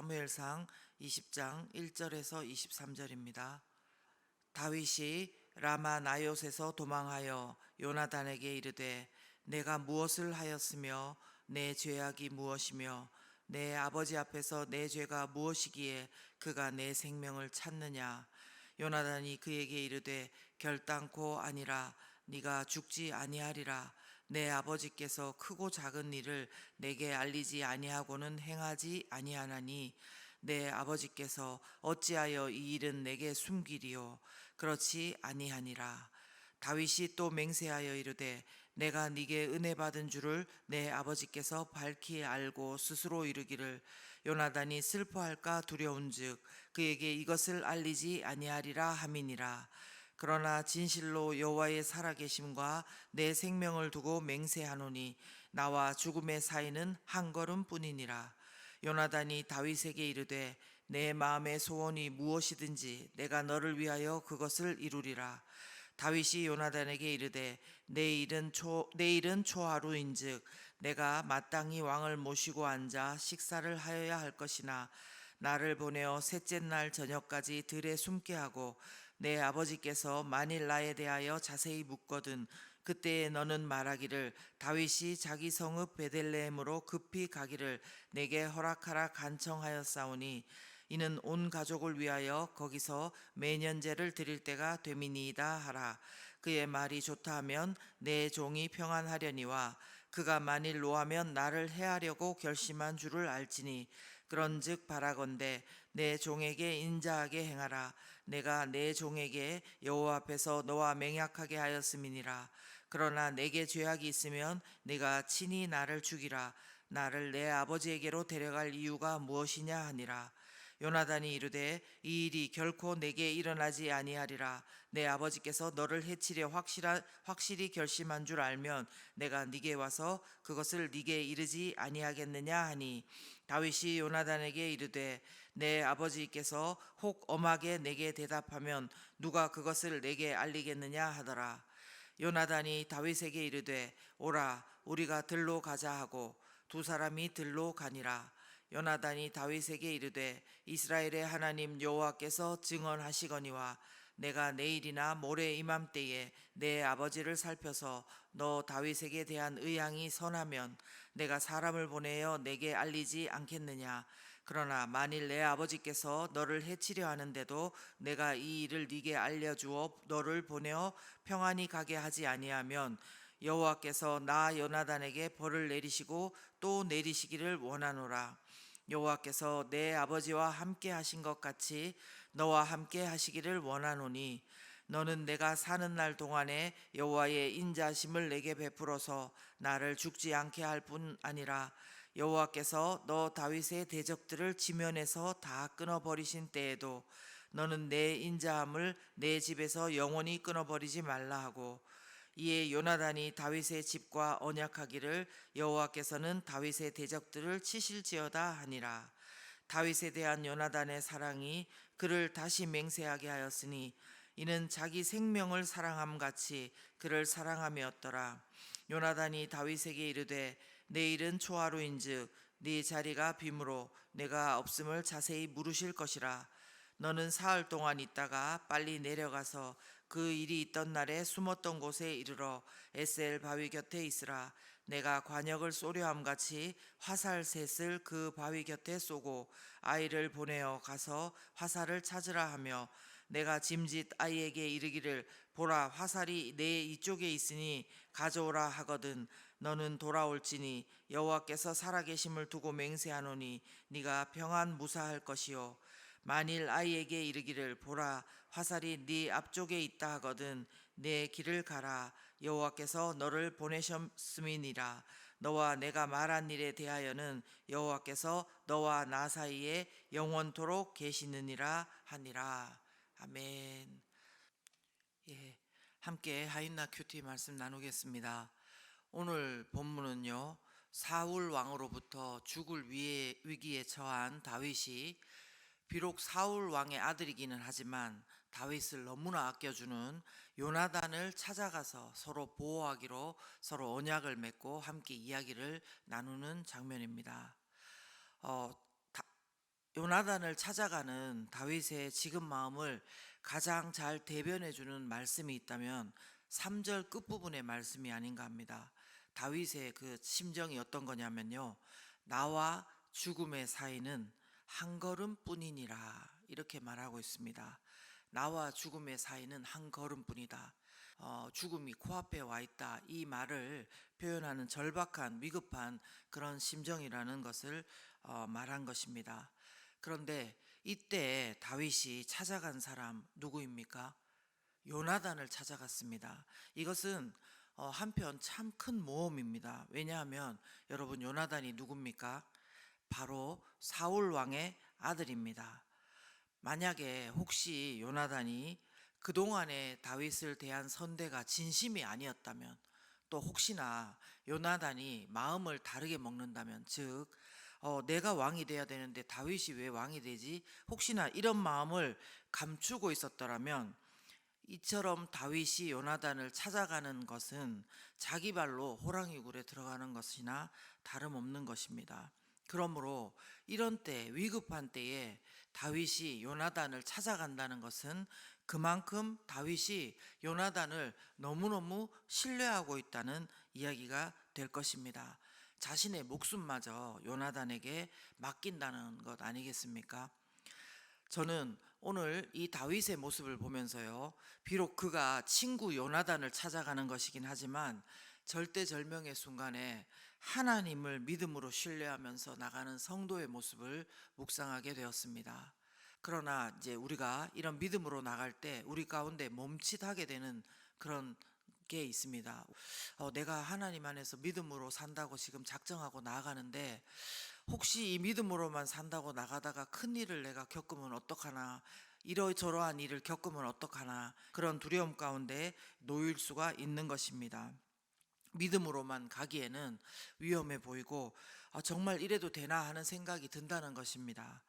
사무엘상 20장 1절에서 23절입니다. 다윗이 라마 나요스에서 도망하여 요나단에게 이르되 내가 무엇을 하였으며 내 죄악이 무엇이며 내 아버지 앞에서 내 죄가 무엇이기에 그가 내 생명을 찾느냐. 요나단이 그에게 이르되 결단코 아니라 네가 죽지 아니하리라. 내 아버지께서 크고 작은 일을 내게 알리지 아니하고는 행하지 아니하나니 내 아버지께서 어찌하여 이 일은 내게 숨기리요. 그렇지 아니하니라. 다윗이 또 맹세하여 이르되 내가 네게 은혜 받은 줄을 내 아버지께서 밝히 알고 스스로 이르기를 요나단이 슬퍼할까 두려운즉 그에게 이것을 알리지 아니하리라 함이니라. 그러나 진실로 여호와의 살아계심과 내 생명을 두고 맹세하노니 나와 죽음의 사이는 한 걸음뿐이니라. 요나단이 다윗에게 이르되 내 마음의 소원이 무엇이든지 내가 너를 위하여 그것을 이루리라. 다윗이 요나단에게 이르되 내일은 초하루인즉 내가 마땅히 왕을 모시고 앉아 식사를 하여야 할 것이나 나를 보내어 셋째 날 저녁까지 들에 숨게 하고 내 아버지께서 만일 나에 대하여 자세히 묻거든 그때에 너는 말하기를 다윗이 자기 성읍 베들레헴으로 급히 가기를 내게 허락하라 간청하였사오니 이는 온 가족을 위하여 거기서 매년제를 드릴 때가 됨이니이다 하라. 그의 말이 좋다 하면 내 종이 평안하려니와 그가 만일 노하면 나를 해하려고 결심한 줄을 알지니 그런즉 바라건대 내 종에게 인자하게 행하라. 내가 내 종에게 여호와 앞에서 너와 맹약하게 하였음이니라. 그러나 내게 죄악이 있으면 네가 친히 나를 죽이라. 나를 내 아버지에게로 데려갈 이유가 무엇이냐 하니라. 요나단이 이르되 이 일이 결코 내게 일어나지 아니하리라. 내 아버지께서 너를 해치려 확실히 결심한 줄 알면 내가 네게 와서 그것을 네게 이르지 아니하겠느냐 하니 다윗이 요나단에게 이르되 내 아버지께서 혹 엄하게 내게 대답하면 누가 그것을 내게 알리겠느냐 하더라. 요나단이 다윗에게 이르되 오라 우리가 들로 가자 하고 두 사람이 들로 가니라. 요나단이 다윗에게 이르되 이스라엘의 하나님 여호와께서 증언하시거니와 내가 내일이나 모레 이맘때에 내 아버지를 살펴서 너 다윗에게 대한 의향이 선하면 내가 사람을 보내어 내게 알리지 않겠느냐. 그러나 만일 내 아버지께서 너를 해치려 하는데도 내가 이 일을 네게 알려주어 너를 보내어 평안히 가게 하지 아니하면 여호와께서 나 요나단에게 벌을 내리시고 또 내리시기를 원하노라. 여호와께서 내 아버지와 함께 하신 것 같이 너와 함께 하시기를 원하노니 너는 내가 사는 날 동안에 여호와의 인자심을 내게 베풀어서 나를 죽지 않게 할 뿐 아니라 여호와께서 너 다윗의 대적들을 지면에서 다 끊어버리신 때에도 너는 내 인자함을 내 집에서 영원히 끊어버리지 말라 하고 이에 요나단이 다윗의 집과 언약하기를 여호와께서는 다윗의 대적들을 치실지어다 하니라. 다윗에 대한 요나단의 사랑이 그를 다시 맹세하게 하였으니 이는 자기 생명을 사랑함 같이 그를 사랑함이었더라. 요나단이 다윗에게 이르되 내일은 초하루인즉 네 자리가 빔으로 내가 없음을 자세히 물으실 것이라. 너는 사흘 동안 있다가 빨리 내려가서 그 일이 있던 날에 숨었던 곳에 이르러 에셀 바위 곁에 있으라. 내가 관역을 쏘려함 같이 화살 셋을 그 바위 곁에 쏘고 아이를 보내어 가서 화살을 찾으라 하며 내가 짐짓 아이에게 이르기를 보라 화살이 내 이쪽에 있으니 가져오라 하거든 너는 돌아올지니 여호와께서 살아계심을 두고 맹세하노니 네가 평안 무사할 것이요 만일 아이에게 이르기를 보라 화살이 네 앞쪽에 있다 하거든 내 길을 가라 여호와께서 너를 보내셨음이니라. 너와 내가 말한 일에 대하여는 여호와께서 너와 나 사이에 영원토록 계시느니라 하니라. 아멘. 예, 함께 하인나 큐티 말씀 나누겠습니다. 오늘 본문은요 사울 왕으로부터 죽을 위기에 처한 다윗이 비록 사울 왕의 아들이기는 하지만 다윗을 너무나 아껴주는 요나단을 찾아가서 서로 보호하기로 서로 언약을 맺고 함께 이야기를 나누는 장면입니다. 요나단을 찾아가는 다윗의 지금 마음을 가장 잘 대변해 주는 말씀이 있다면 3절 끝부분의 말씀이 아닌가 합니다. 다윗의 그 심정이 어떤 거냐면요. 나와 죽음의 사이는 한 걸음뿐이니라 이렇게 말하고 있습니다. 나와 죽음의 사이는 한 걸음뿐이다. 죽음이 코앞에 와 있다. 이 말을 표현하는 절박한 위급한 그런 심정이라는 것을 말한 것입니다. 그런데 이때 다윗이 찾아간 사람 누구입니까? 요나단을 찾아갔습니다. 이것은 한편 참 큰 모험입니다. 왜냐하면 여러분 요나단이 누굽니까? 바로 사울 왕의 아들입니다. 만약에 혹시 요나단이 그동안의 다윗을 대한 선대가 진심이 아니었다면, 또 혹시나 요나단이 마음을 다르게 먹는다면, 즉 내가 왕이 돼야 되는데 다윗이 왜 왕이 되지? 혹시나 이런 마음을 감추고 있었더라면 이처럼 다윗이 요나단을 찾아가는 것은 자기 발로 호랑이 굴에 들어가는 것이나 다름없는 것입니다. 그러므로 이런 때, 위급한 때에 다윗이 요나단을 찾아간다는 것은 그만큼 다윗이 요나단을 너무너무 신뢰하고 있다는 이야기가 될 것입니다. 자신의 목숨마저 요나단에게 맡긴다는 것 아니겠습니까? 저는 오늘 이 다윗의 모습을 보면서요, 비록 그가 친구 요나단을 찾아가는 것이긴 하지만 절대절명의 순간에 하나님을 믿음으로 신뢰하면서 나가는 성도의 모습을 묵상하게 되었습니다. 그러나 이제 우리가 이런 믿음으로 나갈 때 우리 가운데 멈칫하게 되는 그런 게 있습니다. 내가 하나님 안에서 믿음으로 산다고 지금 작정하고 나아가는데 혹시 이 믿음으로만 산다고 나가다가 큰 일을 내가 겪으면 어떡하나, 이러저러한 일을 겪으면 어떡하나, 그런 두려움 가운데 놓일 수가 있는 것입니다. 믿음으로만 가기에는 위험해 보이고 정말 이래도 되나 하는 생각이 든다는 것입니다.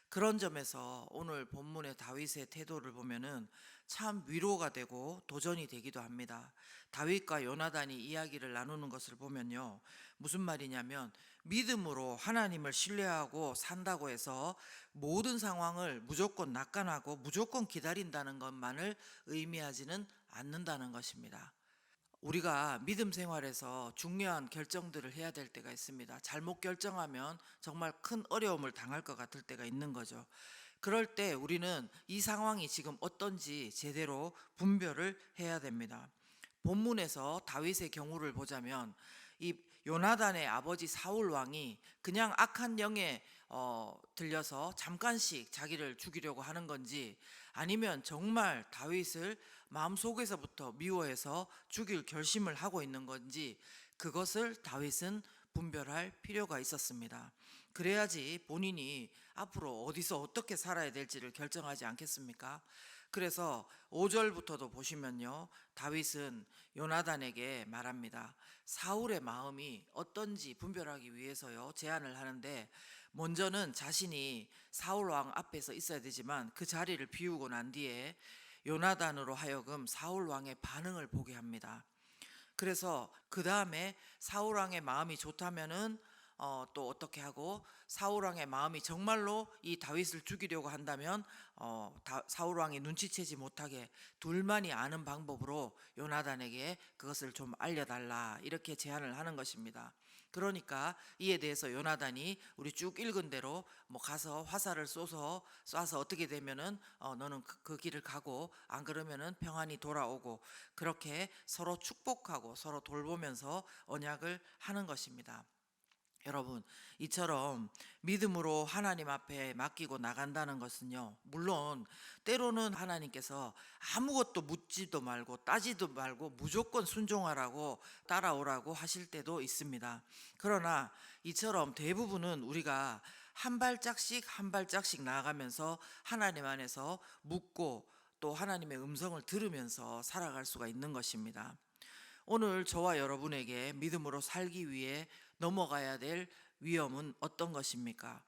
그런 점에서 오늘 본문의 다윗의 태도를 보면은 참 위로가 되고 도전이 되기도 합니다. 다윗과 요나단이 이야기를 나누는 것을 보면요, 무슨 말이냐면 믿음으로 하나님을 신뢰하고 산다고 해서 모든 상황을 무조건 낙관하고 무조건 기다린다는 것만을 의미하지는 않는다는 것입니다. 우리가 믿음 생활에서 중요한 결정들을 해야 될 때가 있습니다. 잘못 결정하면 정말 큰 어려움을 당할 것 같을 때가 있는 거죠. 그럴 때 우리는 이 상황이 지금 어떤지 제대로 분별을 해야 됩니다. 본문에서 다윗의 경우를 보자면 이 요나단의 아버지 사울 왕이 그냥 악한 영에 들려서 잠깐씩 자기를 죽이려고 하는 건지, 아니면 정말 다윗을 마음속에서부터 미워해서 죽일 결심을 하고 있는 건지, 그것을 다윗은 분별할 필요가 있었습니다. 그래야지 본인이 앞으로 어디서 어떻게 살아야 될지를 결정하지 않겠습니까? 그래서 5절부터도 보시면요, 다윗은 요나단에게 말합니다. 사울의 마음이 어떤지 분별하기 위해서요, 제안을 하는데, 먼저는 자신이 사울 왕 앞에서 있어야 되지만 그 자리를 비우고 난 뒤에 요나단으로 하여금 사울 왕의 반응을 보게 합니다. 그래서 그 다음에 사울 왕의 마음이 좋다면은 또 어떻게 하고, 사울 왕의 마음이 정말로 이 다윗을 죽이려고 한다면 사울 왕이 눈치채지 못하게 둘만이 아는 방법으로 요나단에게 그것을 좀 알려달라, 이렇게 제안을 하는 것입니다. 그러니까 이에 대해서 요나단이 우리 쭉 읽은 대로 뭐 가서 화살을 쏴서 어떻게 되면은 너는 그 길을 가고, 안 그러면은 평안히 돌아오고, 그렇게 서로 축복하고 서로 돌보면서 언약을 하는 것입니다. 여러분, 이처럼 믿음으로 하나님 앞에 맡기고 나간다는 것은요, 물론 때로는 하나님께서 아무것도 묻지도 말고 따지도 말고 무조건 순종하라고 따라오라고 하실 때도 있습니다. 그러나 이처럼 대부분은 우리가 한 발짝씩 한 발짝씩 나아가면서 하나님 안에서 묻고 또 하나님의 음성을 들으면서 살아갈 수가 있는 것입니다. 오늘 저와 여러분에게 믿음으로 살기 위해 넘어가야 될 위험은 어떤 것입니까?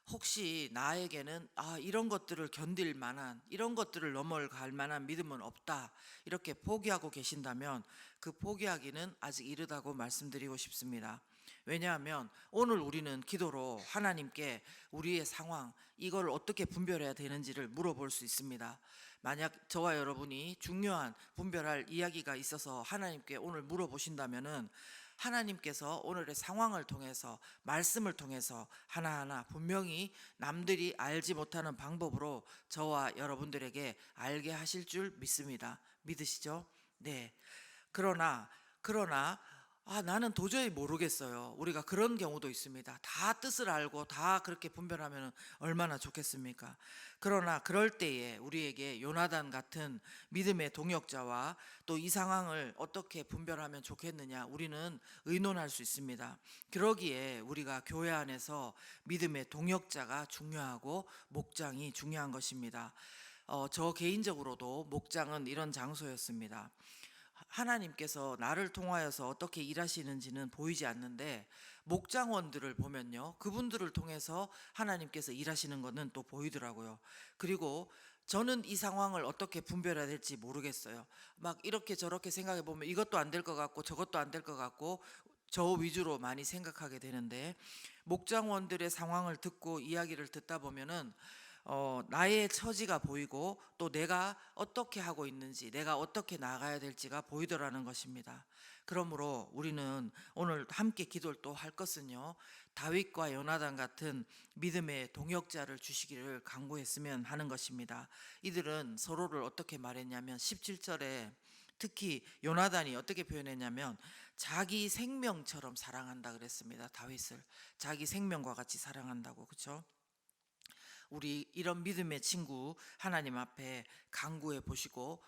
혹시 나에게는 이런 것들을 견딜 만한, 이런 것들을 넘어갈 만한 믿음은 없다, 이렇게 포기하고 계신다면 그 포기하기는 아직 이르다고 말씀드리고 싶습니다. 왜냐하면 오늘 우리는 기도로 하나님께 우리의 상황, 이걸 어떻게 분별해야 되는지를 물어볼 수 있습니다. 만약 저와 여러분이 중요한 분별할 이야기가 있어서 하나님께 오늘 물어보신다면은 하나님께서 오늘의 상황을 통해서, 말씀을 통해서 하나하나 분명히 남들이 알지 못하는 방법으로 저와 여러분들에게 알게 하실 줄 믿습니다. 믿으시죠? 네. 그러나 나는 도저히 모르겠어요. 우리가 그런 경우도 있습니다. 다 뜻을 알고 다 그렇게 분별하면 얼마나 좋겠습니까? 그러나 그럴 때에 우리에게 요나단 같은 믿음의 동역자와 또 이 상황을 어떻게 분별하면 좋겠느냐, 우리는 의논할 수 있습니다. 그러기에 우리가 교회 안에서 믿음의 동역자가 중요하고 목장이 중요한 것입니다. 저 개인적으로도 목장은 이런 장소였습니다. 하나님께서 나를 통하여서 어떻게 일하시는지는 보이지 않는데 목장원들을 보면요, 그분들을 통해서 하나님께서 일하시는 것은 또 보이더라고요. 그리고 저는 이 상황을 어떻게 분별해야 될지 모르겠어요. 막 이렇게 저렇게 생각해 보면 이것도 안 될 것 같고 저것도 안 될 것 같고 저 위주로 많이 생각하게 되는데, 목장원들의 상황을 듣고 이야기를 듣다 보면은 나의 처지가 보이고 또 내가 어떻게 하고 있는지, 내가 어떻게 나가야 될지가 보이더라는 것입니다. 그러므로 우리는 오늘 함께 기도를 또 할 것은요, 다윗과 요나단 같은 믿음의 동역자를 주시기를 간구했으면 하는 것입니다. 이들은 서로를 어떻게 말했냐면 17절에 특히 요나단이 어떻게 표현했냐면 자기 생명처럼 사랑한다 그랬습니다. 다윗을 자기 생명과 같이 사랑한다고. 그렇죠? 우리 이런 믿음의 친구 하나님 앞에 간구해 보시고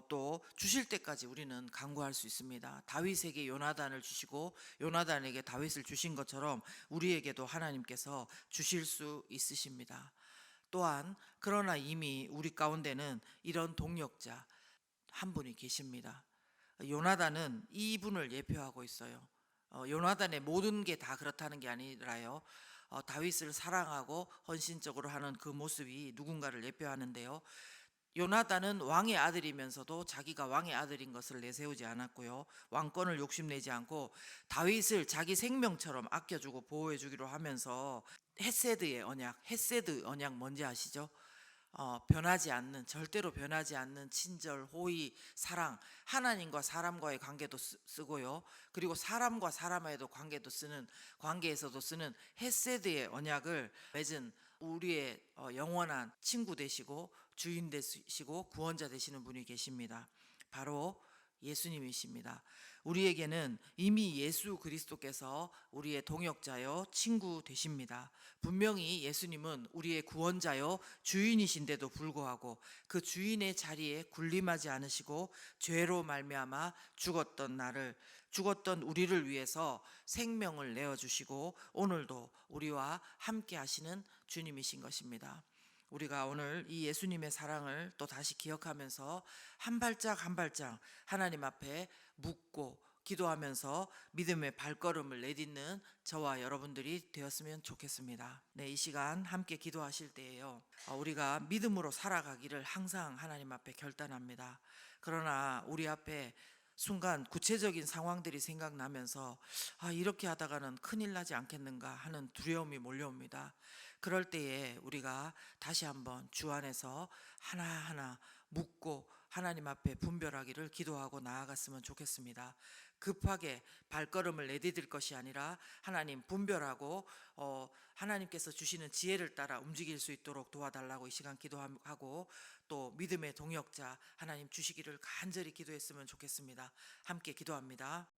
또 주실 때까지 우리는 간구할 수 있습니다. 다윗에게 요나단을 주시고 요나단에게 다윗을 주신 것처럼 우리에게도 하나님께서 주실 수 있으십니다. 또한 그러나 이미 우리 가운데는 이런 동역자 한 분이 계십니다. 요나단은 이분을 예표하고 있어요. 요나단의 모든 게 다 그렇다는 게 아니라요, 다윗을 사랑하고 헌신적으로 하는 그 모습이 누군가를 예표하는데요, 요나단은 왕의 아들이면서도 자기가 왕의 아들인 것을 내세우지 않았고요, 왕권을 욕심내지 않고 다윗을 자기 생명처럼 아껴주고 보호해주기로 하면서 헤세드의 언약, 헤세드 언약 뭔지 아시죠? 변하지 않는, 절대로 변하지 않는 친절, 호의, 사랑, 하나님과 사람과의 관계도 쓰고요, 그리고 사람과 사람과의도 관계에서도 쓰는 헤세드의 언약을 맺은 우리의 영원한 친구 되시고 주인 되시고 구원자 되시는 분이 계십니다. 바로 예수님이십니다. 우리에게는 이미 예수 그리스도께서 우리의 동역자요 친구 되십니다. 분명히 예수님은 우리의 구원자요 주인이신데도 불구하고 그 주인의 자리에 군림하지 않으시고 죄로 말미암아 죽었던 우리를 위해서 생명을 내어 주시고 오늘도 우리와 함께 하시는 주님이신 것입니다. 우리가 오늘 이 예수님의 사랑을 또 다시 기억하면서 한 발짝 한 발짝 하나님 앞에 묻고 기도하면서 믿음의 발걸음을 내딛는 저와 여러분들이 되었으면 좋겠습니다. 네, 이 시간 함께 기도하실 때에요, 우리가 믿음으로 살아가기를 항상 하나님 앞에 결단합니다. 그러나 우리 앞에 순간 구체적인 상황들이 생각나면서 이렇게 하다가는 큰일 나지 않겠는가 하는 두려움이 몰려옵니다. 그럴 때에 우리가 다시 한번 주 안에서 하나하나 묻고 하나님 앞에 분별하기를 기도하고 나아갔으면 좋겠습니다. 급하게 발걸음을 내디딜 것이 아니라 하나님 분별하고 하나님께서 주시는 지혜를 따라 움직일 수 있도록 도와달라고 이 시간 기도하고 또 믿음의 동역자 하나님 주시기를 간절히 기도했으면 좋겠습니다. 함께 기도합니다.